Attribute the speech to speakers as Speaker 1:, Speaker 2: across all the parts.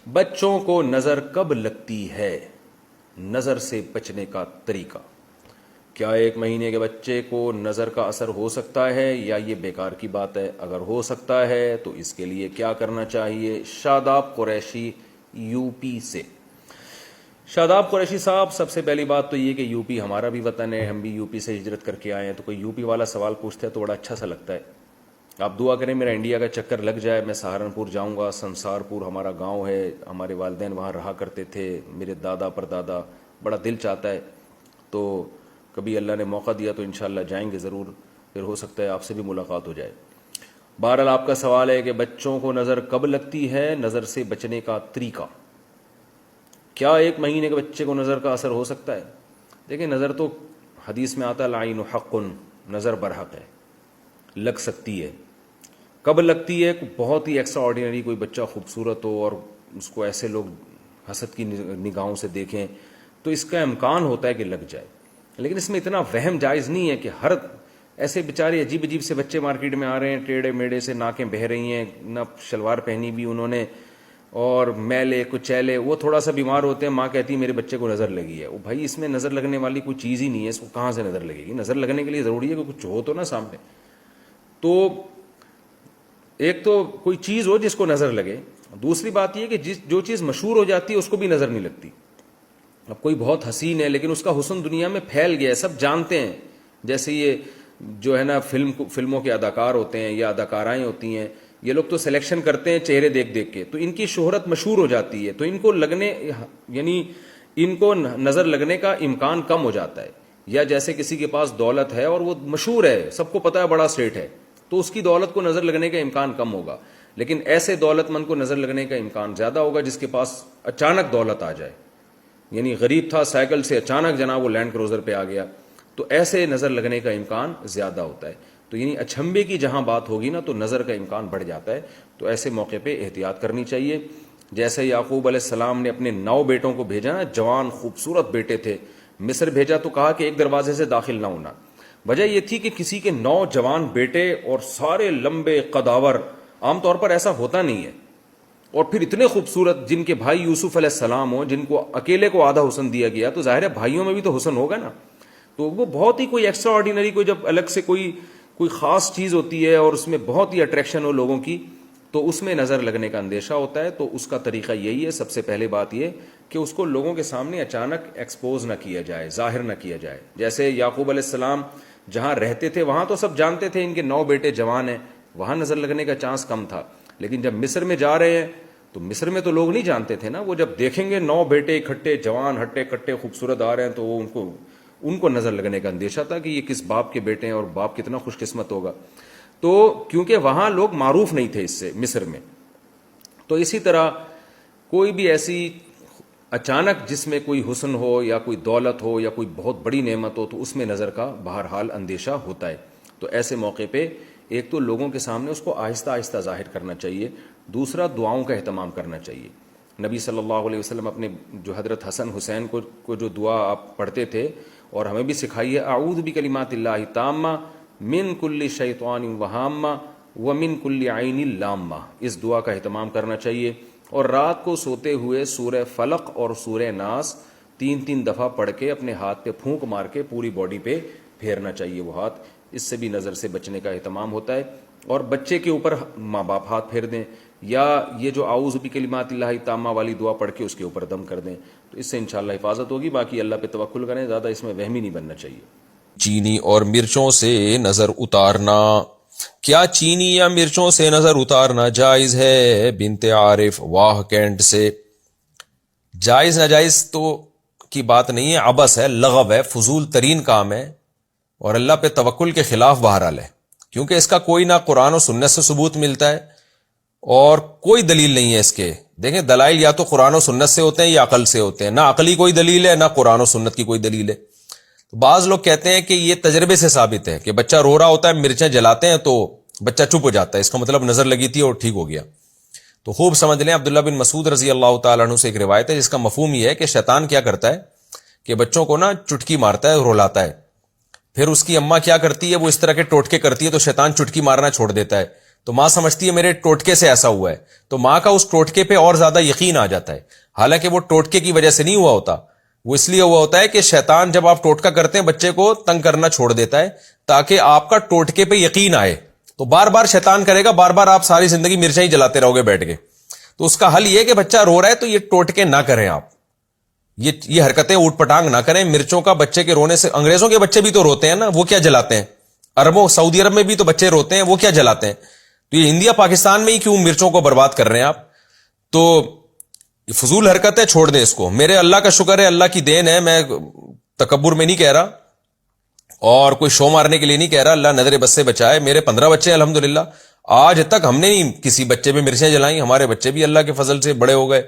Speaker 1: بچوں کو نظر کب لگتی ہے؟ نظر سے بچنے کا طریقہ کیا؟ 1 مہینے کے بچے کو نظر کا اثر ہو سکتا ہے یا یہ بیکار کی بات ہے؟ اگر ہو سکتا ہے تو اس کے لیے کیا کرنا چاہیے؟ شاداب قریشی یو پی سے۔ شاداب قریشی صاحب، سب سے پہلی بات تو یہ کہ یو پی ہمارا بھی وطن ہے، ہم بھی یو پی سے ہجرت کر کے آئے ہیں، تو کوئی یو پی والا سوال پوچھتا ہے تو بڑا اچھا سا لگتا ہے۔ آپ دعا کریں میرا انڈیا کا چکر لگ جائے، میں سہارنپور جاؤں گا، سنسار پور ہمارا گاؤں ہے، ہمارے والدین وہاں رہا کرتے تھے، میرے دادا پردادا، بڑا دل چاہتا ہے، تو کبھی اللہ نے موقع دیا تو انشاءاللہ جائیں گے ضرور، پھر ہو سکتا ہے آپ سے بھی ملاقات ہو جائے۔ بہرحال آپ کا سوال ہے کہ بچوں کو نظر کب لگتی ہے، نظر سے بچنے کا طریقہ کیا؟ 1 مہینے کے بچے کو نظر کا اثر ہو سکتا ہے؟ دیکھیں، نظر تو حدیث میں آتا ہے العین حق، نظر برحق ہے، لگ سکتی ہے۔ کب لگتی ہے؟ بہت ہی ایکسٹرا آرڈینری کوئی بچہ خوبصورت ہو اور اس کو ایسے لوگ حسد کی نگاہوں سے دیکھیں تو اس کا امکان ہوتا ہے کہ لگ جائے، لیکن اس میں اتنا وہم جائز نہیں ہے کہ ہر ایسے بیچارے عجیب عجیب سے بچے مارکیٹ میں آ رہے ہیں، ٹیڑھے میڑے سے، ناکیں بہہ رہی ہیں، نہ شلوار پہنی بھی انہوں نے، اور میلے کچیلے، وہ تھوڑا سا بیمار ہوتے ہیں، ماں کہتی ہے میرے بچے کو نظر لگی ہے۔ وہ بھائی اس میں نظر لگنے والی کوئی چیز ہی نہیں ہے، اس کو کہاں سے نظر لگے گی؟ نظر لگنے کے لیے ضروری ہے کہ کچھ ہو تو نا سامنے۔ تو ایک تو کوئی چیز ہو جس کو نظر لگے، دوسری بات یہ کہ جو چیز مشہور ہو جاتی ہے اس کو بھی نظر نہیں لگتی۔ اب کوئی بہت حسین ہے لیکن اس کا حسن دنیا میں پھیل گیا ہے، سب جانتے ہیں، جیسے یہ جو ہے نا فلموں کے اداکار ہوتے ہیں یا اداکارائیں ہوتی ہیں، یہ لوگ تو سلیکشن کرتے ہیں چہرے دیکھ دیکھ کے، تو ان کی شہرت مشہور ہو جاتی ہے، تو ان کو ان کو نظر لگنے کا امکان کم ہو جاتا ہے۔ یا جیسے کسی کے پاس دولت ہے اور وہ مشہور ہے، سب کو پتا ہے بڑا سیٹ ہے، تو اس کی دولت کو نظر لگنے کا امکان کم ہوگا، لیکن ایسے دولت مند کو نظر لگنے کا امکان زیادہ ہوگا جس کے پاس اچانک دولت آ جائے، یعنی غریب تھا، سائیکل سے اچانک جناب وہ لینڈ کروزر پہ آ گیا، تو ایسے نظر لگنے کا امکان زیادہ ہوتا ہے۔ تو یعنی اچھمبے کی جہاں بات ہوگی نا تو نظر کا امکان بڑھ جاتا ہے، تو ایسے موقع پہ احتیاط کرنی چاہیے۔ جیسے یعقوب علیہ السلام نے اپنے 9 بیٹوں کو بھیجا نا، جوان خوبصورت بیٹے تھے، مصر بھیجا تو کہا کہ ایک دروازے سے داخل نہ ہونا۔ وجہ یہ تھی کہ کسی کے 9 جوان بیٹے اور سارے لمبے قداور، عام طور پر ایسا ہوتا نہیں ہے، اور پھر اتنے خوبصورت، جن کے بھائی یوسف علیہ السلام ہوں، جن کو اکیلے کو آدھا حسن دیا گیا، تو ظاہر ہے بھائیوں میں بھی تو حسن ہوگا نا۔ تو وہ بہت ہی کوئی ایکسٹرا آرڈینری، کوئی جب الگ سے کوئی خاص چیز ہوتی ہے اور اس میں بہت ہی اٹریکشن ہو لوگوں کی، تو اس میں نظر لگنے کا اندیشہ ہوتا ہے۔ تو اس کا طریقہ یہی ہے، سب سے پہلے بات یہ کہ اس کو لوگوں کے سامنے اچانک ایکسپوز نہ کیا جائے، ظاہر نہ کیا جائے۔ جیسے یعقوب علیہ السلام جہاں رہتے تھے وہاں تو سب جانتے تھے ان کے 9 بیٹے جوان ہیں، وہاں نظر لگنے کا چانس کم تھا، لیکن جب مصر میں جا رہے ہیں تو مصر میں تو لوگ نہیں جانتے تھے نا، وہ جب دیکھیں گے 9 بیٹے اکٹھے، جوان ہٹے کٹے خوبصورت آ رہے ہیں، تو وہ ان کو نظر لگنے کا اندیشہ تھا کہ یہ کس باپ کے بیٹے ہیں اور باپ کتنا خوش قسمت ہوگا۔ تو کیونکہ وہاں لوگ معروف نہیں تھے اس سے، مصر میں، تو اسی طرح کوئی بھی ایسی اچانک جس میں کوئی حسن ہو یا کوئی دولت ہو یا کوئی بہت بڑی نعمت ہو تو اس میں نظر کا بہرحال اندیشہ ہوتا ہے۔ تو ایسے موقع پہ ایک تو لوگوں کے سامنے اس کو آہستہ آہستہ ظاہر کرنا چاہیے، دوسرا دعاؤں کا اہتمام کرنا چاہیے۔ نبی صلی اللہ علیہ وسلم اپنے جو حضرت حسن حسین کو جو دعا آپ پڑھتے تھے اور ہمیں بھی سکھائی ہے، اعوذ بکلمات اللہ التامہ من کل شیطان وہامہ ومن کل عین لامہ، اس دعا کا اہتمام کرنا چاہیے۔ اور رات کو سوتے ہوئے سورہ فلق اور سورہ ناس 3 دفعہ پڑھ کے اپنے ہاتھ پہ پھونک مار کے پوری باڈی پہ پھیرنا چاہیے وہ ہاتھ، اس سے بھی نظر سے بچنے کا اہتمام ہوتا ہے۔ اور بچے کے اوپر ماں باپ ہاتھ پھیر دیں، یا یہ جو اعوذ بکلمات اللہ التامہ والی دعا پڑھ کے اس کے اوپر دم کر دیں، تو اس سے انشاءاللہ حفاظت ہوگی۔ باقی اللہ پہ توکل کریں، زیادہ اس میں وہمی نہیں بننا چاہیے۔
Speaker 2: چینی اور مرچوں سے نظر اتارنا، کیا چینی یا مرچوں سے نظر اتارنا جائز ہے؟ بنت عارف واہ کینٹ سے۔ جائز ناجائز تو کی بات نہیں ہے، عبث ہے، لغو ہے، فضول ترین کام ہے، اور اللہ پہ توکل کے خلاف بہرحال ہے، کیونکہ اس کا کوئی نہ قرآن و سنت سے ثبوت ملتا ہے اور کوئی دلیل نہیں ہے اس کے۔ دیکھیں دلائل یا تو قرآن و سنت سے ہوتے ہیں یا عقل سے ہوتے ہیں، نہ عقلی کوئی دلیل ہے نہ قرآن و سنت کی کوئی دلیل ہے۔ بعض لوگ کہتے ہیں کہ یہ تجربے سے ثابت ہے کہ بچہ رو رہا ہوتا ہے، مرچیں جلاتے ہیں تو بچہ چپ ہو جاتا ہے، اس کا مطلب نظر لگی تھی اور ٹھیک ہو گیا۔ تو خوب سمجھ لیں، عبداللہ بن مسعود رضی اللہ تعالیٰ عنہ سے ایک روایت ہے جس کا مفہوم یہ ہے کہ شیطان کیا کرتا ہے کہ بچوں کو نا چٹکی مارتا ہے، رلاتا ہے، پھر اس کی اماں کیا کرتی ہے، وہ اس طرح کے ٹوٹکے کرتی ہے تو شیطان چٹکی مارنا چھوڑ دیتا ہے، تو ماں سمجھتی ہے میرے ٹوٹکے سے ایسا ہوا ہے, تو ماں کا اس ٹوٹکے پہ اور زیادہ یقین آ جاتا ہے, حالانکہ وہ ٹوٹکے کی وجہ سے نہیں ہوا ہوتا, وہ اس لیے ہوا ہوتا ہے کہ شیطان جب آپ ٹوٹکا کرتے ہیں بچے کو تنگ کرنا چھوڑ دیتا ہے تاکہ آپ کا ٹوٹکے پہ یقین آئے. تو بار بار شیطان کرے گا, بار بار آپ ساری زندگی مرچیں ہی جلاتے رہو گے بیٹھ کے. تو اس کا حل یہ کہ بچہ رو رہا ہے تو یہ ٹوٹکے نہ کریں آپ, یہ حرکتیں اوٹ پٹانگ نہ کریں. مرچوں کا بچے کے رونے سے, انگریزوں کے بچے بھی تو روتے ہیں نا, وہ کیا جلاتے ہیں؟ عربوں سعودی عرب میں بھی تو بچے روتے ہیں, وہ کیا جلاتے ہیں؟ تو یہ انڈیا پاکستان میں ہی کیوں مرچوں کو برباد کر رہے ہیں آپ؟ تو فضول حرکت ہے, چھوڑ دیں اس کو. میرے اللہ کا شکر ہے, اللہ کی دین ہے, میں تکبر میں نہیں کہہ رہا اور کوئی شو مارنے کے لیے نہیں کہہ رہا, اللہ نظر بس سے بچائے. میرے 15 بچے ہیں الحمدللہ, آج تک ہم نے نہیں کسی بچے پہ مرچیں جلائیں. ہمارے بچے بھی اللہ کے فضل سے بڑے ہو گئے,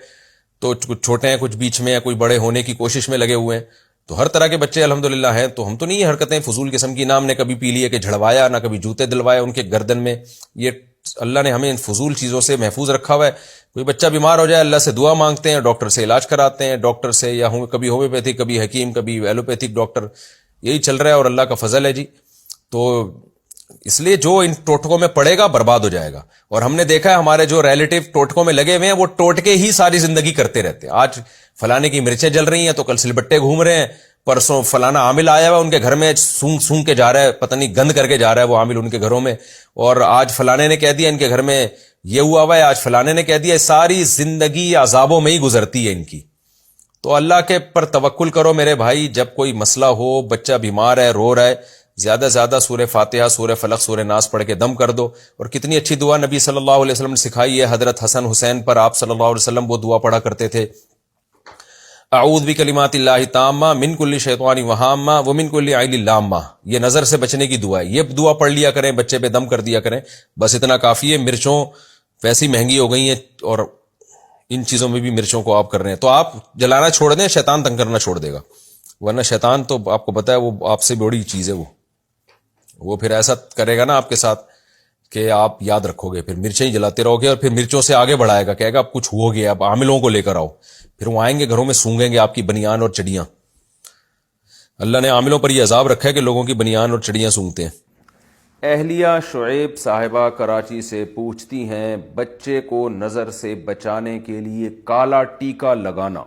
Speaker 2: تو کچھ چھوٹے ہیں, کچھ بیچ میں ہیں, کوئی بڑے ہونے کی کوشش میں لگے ہوئے ہیں. تو ہر طرح کے بچے الحمدللہ ہیں. تو ہم تو نہیں یہ حرکتیں فضول قسم کی, نام نے کبھی پی لیے کہ جھڑوایا, نہ کبھی جوتے دلوائے ان کے گردن میں. یہ اللہ نے ہمیں ان فضول چیزوں سے محفوظ رکھا ہوا ہے. کوئی بچہ بیمار ہو جائے اللہ سے دعا مانگتے ہیں, ڈاکٹر سے علاج کراتے ہیں, ڈاکٹر سے یا کبھی ہومیوپیتھک, کبھی حکیم, کبھی ایلوپیتھک ڈاکٹر, یہی چل رہا ہے اور اللہ کا فضل ہے جی. تو اس لیے جو ان ٹوٹکوں میں پڑے گا برباد ہو جائے گا. اور ہم نے دیکھا ہے ہمارے جو ریلیٹو ٹوٹکوں میں لگے ہوئے ہیں وہ ٹوٹکے ہی ساری زندگی کرتے رہتے ہیں. آج فلانے کی مرچیں جل رہی ہیں تو کل سلبٹے گھوم رہے ہیں, پرسوں فلانا عامل آیا ہوا ان کے گھر میں سونگ سونگ کے جا رہا ہے, پتہ نہیں گند کر کے جا رہا ہے وہ عامل ان کے گھروں میں, اور آج فلانے نے کہہ دیا ان کے گھر میں یہ ہوا ہوا ہے, آج فلانے نے کہہ دیا. ساری زندگی عذابوں میں ہی گزرتی ہے ان کی. تو اللہ کے پر توکل کرو میرے بھائی. جب کوئی مسئلہ ہو, بچہ بیمار ہے, رو رہا ہے, زیادہ سے زیادہ سورہ فاتحہ, سورہ فلق, سورہ ناس پڑھ کے دم کر دو. اور کتنی اچھی دعا نبی صلی اللہ علیہ وسلم نے سکھائی ہے. حضرت حسن حسین پر آپ صلی اللہ علیہ وسلم وہ دعا پڑھا کرتے تھے, اعوذ بکلمات اللہ تامہ من کل شیطان وہامہ ومن کل عین لامہ. یہ نظر سے بچنے کی دعا ہے, یہ دعا پڑھ لیا کریں, بچے پہ دم کر دیا کریں, بس اتنا کافی ہے. مرچوں ویسی مہنگی ہو گئی ہیں اور ان چیزوں میں بھی مرچوں کو آپ کر رہے ہیں, تو آپ جلانا چھوڑ دیں, شیطان تنگ کرنا چھوڑ دے گا. ورنہ شیطان تو آپ کو پتا ہے وہ آپ سے بڑی چیز ہے, وہ پھر ایسا کرے گا نا آپ کے ساتھ کہ آپ یاد رکھو گے, پھر مرچیں ہی جلاتے رہو گے اور پھر مرچوں سے آگے بڑھائے گا, کہے گا اب کچھ ہو گیا, اب عاملوں کو لے کر آؤ. پھر وہ آئیں گے گھروں میں سونگیں گے آپ کی بنیان اور چڑیاں. اللہ نے عاملوں پر یہ عذاب رکھا ہے کہ لوگوں کی بنیان اور چڑیاں سونگتے ہیں.
Speaker 1: اہلیہ شعیب صاحبہ کراچی سے پوچھتی ہیں, بچے کو نظر سے بچانے کے لیے کالا ٹیکا لگانا,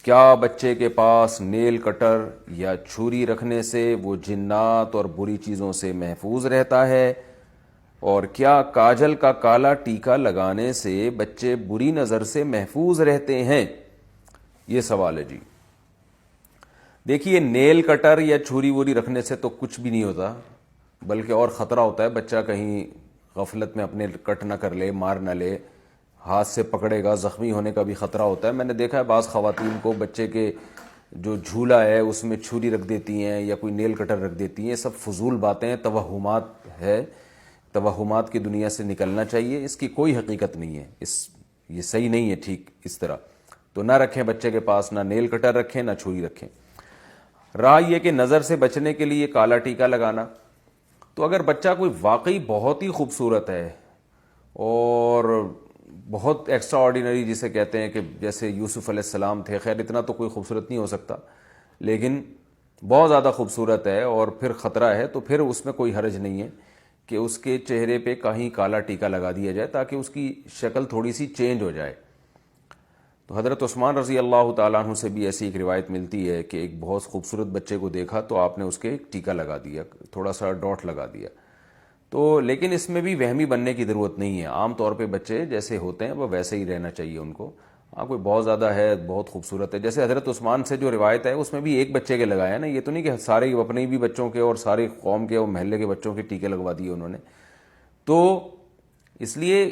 Speaker 1: کیا بچے کے پاس نیل کٹر یا چھری رکھنے سے وہ جنات اور بری چیزوں سے محفوظ رہتا ہے؟ اور کیا کاجل کا کالا ٹیکا لگانے سے بچے بری نظر سے محفوظ رہتے ہیں؟ یہ سوال ہے جی. دیکھیے, نیل کٹر یا چھری وری رکھنے سے تو کچھ بھی نہیں ہوتا, بلکہ اور خطرہ ہوتا ہے. بچہ کہیں غفلت میں اپنے کٹ نہ کر لے, مار نہ لے, ہاتھ سے پکڑے گا, زخمی ہونے کا بھی خطرہ ہوتا ہے. میں نے دیکھا ہے بعض خواتین کو بچے کے جو جھولا ہے اس میں چھری رکھ دیتی ہیں یا کوئی نیل کٹر رکھ دیتی ہیں. یہ سب فضول باتیں ہیں, توہمات ہے. توہمات کی دنیا سے نکلنا چاہیے, اس کی کوئی حقیقت نہیں ہے, یہ صحیح نہیں ہے. ٹھیک اس طرح تو نہ رکھیں بچے کے پاس, نہ نیل کٹر رکھیں, نہ چھری رکھیں. رہا یہ کہ نظر سے بچنے کے لیے کالا ٹیکا لگانا, تو اگر بچہ کوئی واقعی بہت ہی خوبصورت ہے اور بہت ایکسٹرا آرڈینری جسے کہتے ہیں کہ جیسے یوسف علیہ السلام تھے, خیر اتنا تو کوئی خوبصورت نہیں ہو سکتا, لیکن بہت زیادہ خوبصورت ہے اور پھر خطرہ ہے, تو پھر اس میں کوئی حرج نہیں ہے کہ اس کے چہرے پہ کہیں کالا ٹیکا لگا دیا جائے تاکہ اس کی شکل تھوڑی سی چینج ہو جائے. تو حضرت عثمان رضی اللہ تعالیٰ عنہ سے بھی ایسی ایک روایت ملتی ہے کہ ایک بہت خوبصورت بچے کو دیکھا تو آپ نے اس کے ایک ٹیکا لگا دیا, تھوڑا سا ڈاٹ لگا دیا. تو لیکن اس میں بھی وہمی بننے کی ضرورت نہیں ہے. عام طور پہ بچے جیسے ہوتے ہیں وہ ویسے ہی رہنا چاہیے ان کو. ہاں کوئی بہت زیادہ ہے, بہت خوبصورت ہے, جیسے حضرت عثمان سے جو روایت ہے اس میں بھی ایک بچے کے لگایا نا, یہ تو نہیں کہ سارے اپنے بھی بچوں کے اور سارے قوم کے اور محلے کے بچوں کے ٹیکے لگوا دیے انہوں نے. تو اس لیے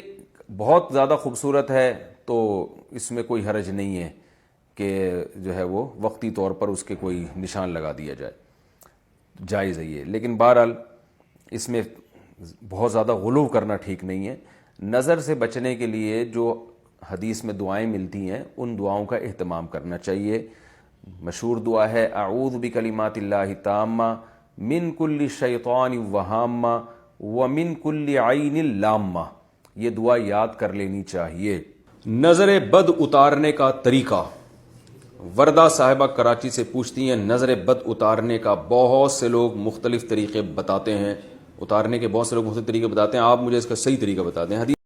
Speaker 1: بہت زیادہ خوبصورت ہے تو اس میں کوئی حرج نہیں ہے کہ جو ہے وہ وقتی طور پر اس کے کوئی نشان لگا دیا جائے, جائز ہے یہ. لیکن بہرحال اس میں بہت زیادہ غلو کرنا ٹھیک نہیں ہے. نظر سے بچنے کے لیے جو حدیث میں دعائیں ملتی ہیں ان دعاؤں کا اہتمام کرنا چاہیے. مشہور دعا ہے اعوذ بکلمات اللہ تامہ من کل شیطان وہامہ ومن کل عین لامہ. یہ دعا یاد کر لینی چاہیے. نظر بد اتارنے کا طریقہ. وردہ صاحبہ کراچی سے پوچھتی ہیں, نظر بد اتارنے کا بہت سے لوگ مختلف طریقے بتاتے ہیں اتارنے کے بہت سے لوگ مختلف طریقے بتاتے ہیں, آپ مجھے اس کا صحیح طریقہ بتا دیں. حدیث